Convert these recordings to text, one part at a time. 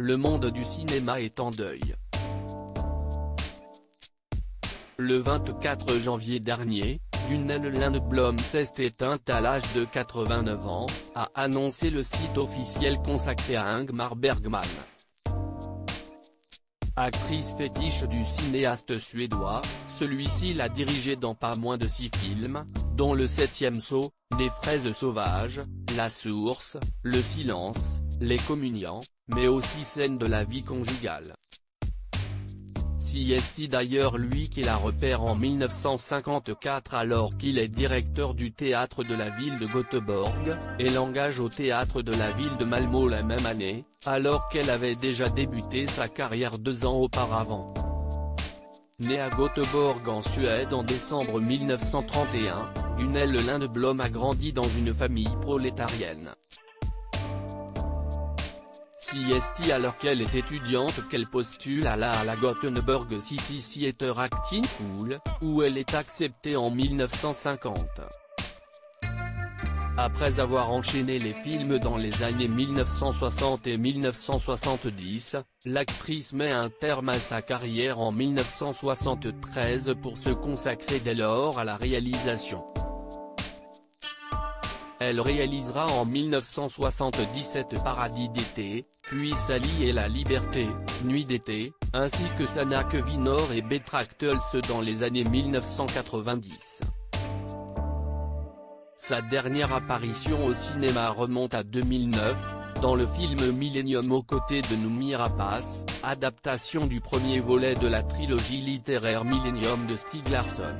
le monde du cinéma est en deuil. Le 24 janvier dernier, Gunnel Lindblom s'est éteinte à l'âge de 89 ans, a annoncé le site officiel consacré à Ingmar Bergman. Actrice fétiche du cinéaste suédois, celui-ci l'a dirigée dans pas moins de 6 films, dont Le Septième Saut, Les Fraises Sauvages, La Source, Le Silence, Les Communiants, mais aussi Scènes de la vie conjugale. C'est d'ailleurs lui qui la repère en 1954 alors qu'il est directeur du théâtre de la ville de Göteborg, et l'engage au théâtre de la ville de Malmö la même année, alors qu'elle avait déjà débuté sa carrière 2 ans auparavant. Née à Göteborg en Suède en décembre 1931, Gunnel Lindblom a grandi dans une famille prolétarienne. C'est alors qu'elle est étudiante qu'elle postule à la Gothenburg City Theatre Acting School, où elle est acceptée en 1950. Après avoir enchaîné les films dans les années 1960 et 1970, l'actrice met un terme à sa carrière en 1973 pour se consacrer dès lors à la réalisation. Elle réalisera en 1977 Paradis d'été, puis Sally et la Liberté, Nuit d'été, ainsi que Sanna Kvinor et Betraktels dans les années 1990. Sa dernière apparition au cinéma remonte à 2009, dans le film Millennium aux côtés de Noomi Rapace, adaptation du premier volet de la trilogie littéraire Millennium de Stieg Larsson.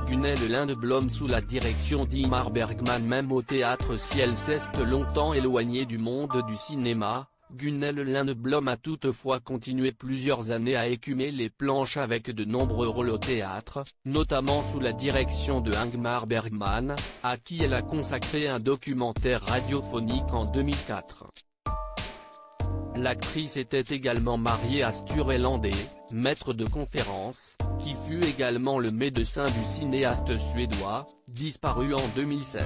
Gunnel Lindblom sous la direction d'Ingmar Bergman. Même au théâtre si elle s'est longtemps éloignée du monde du cinéma, Gunnel Lindblom a toutefois continué plusieurs années à écumer les planches avec de nombreux rôles au théâtre, notamment sous la direction de Ingmar Bergman, à qui elle a consacré un documentaire radiophonique en 2004. L'actrice était également mariée à Sture Erlander, maître de conférences, qui fut également le médecin du cinéaste suédois, disparu en 2007.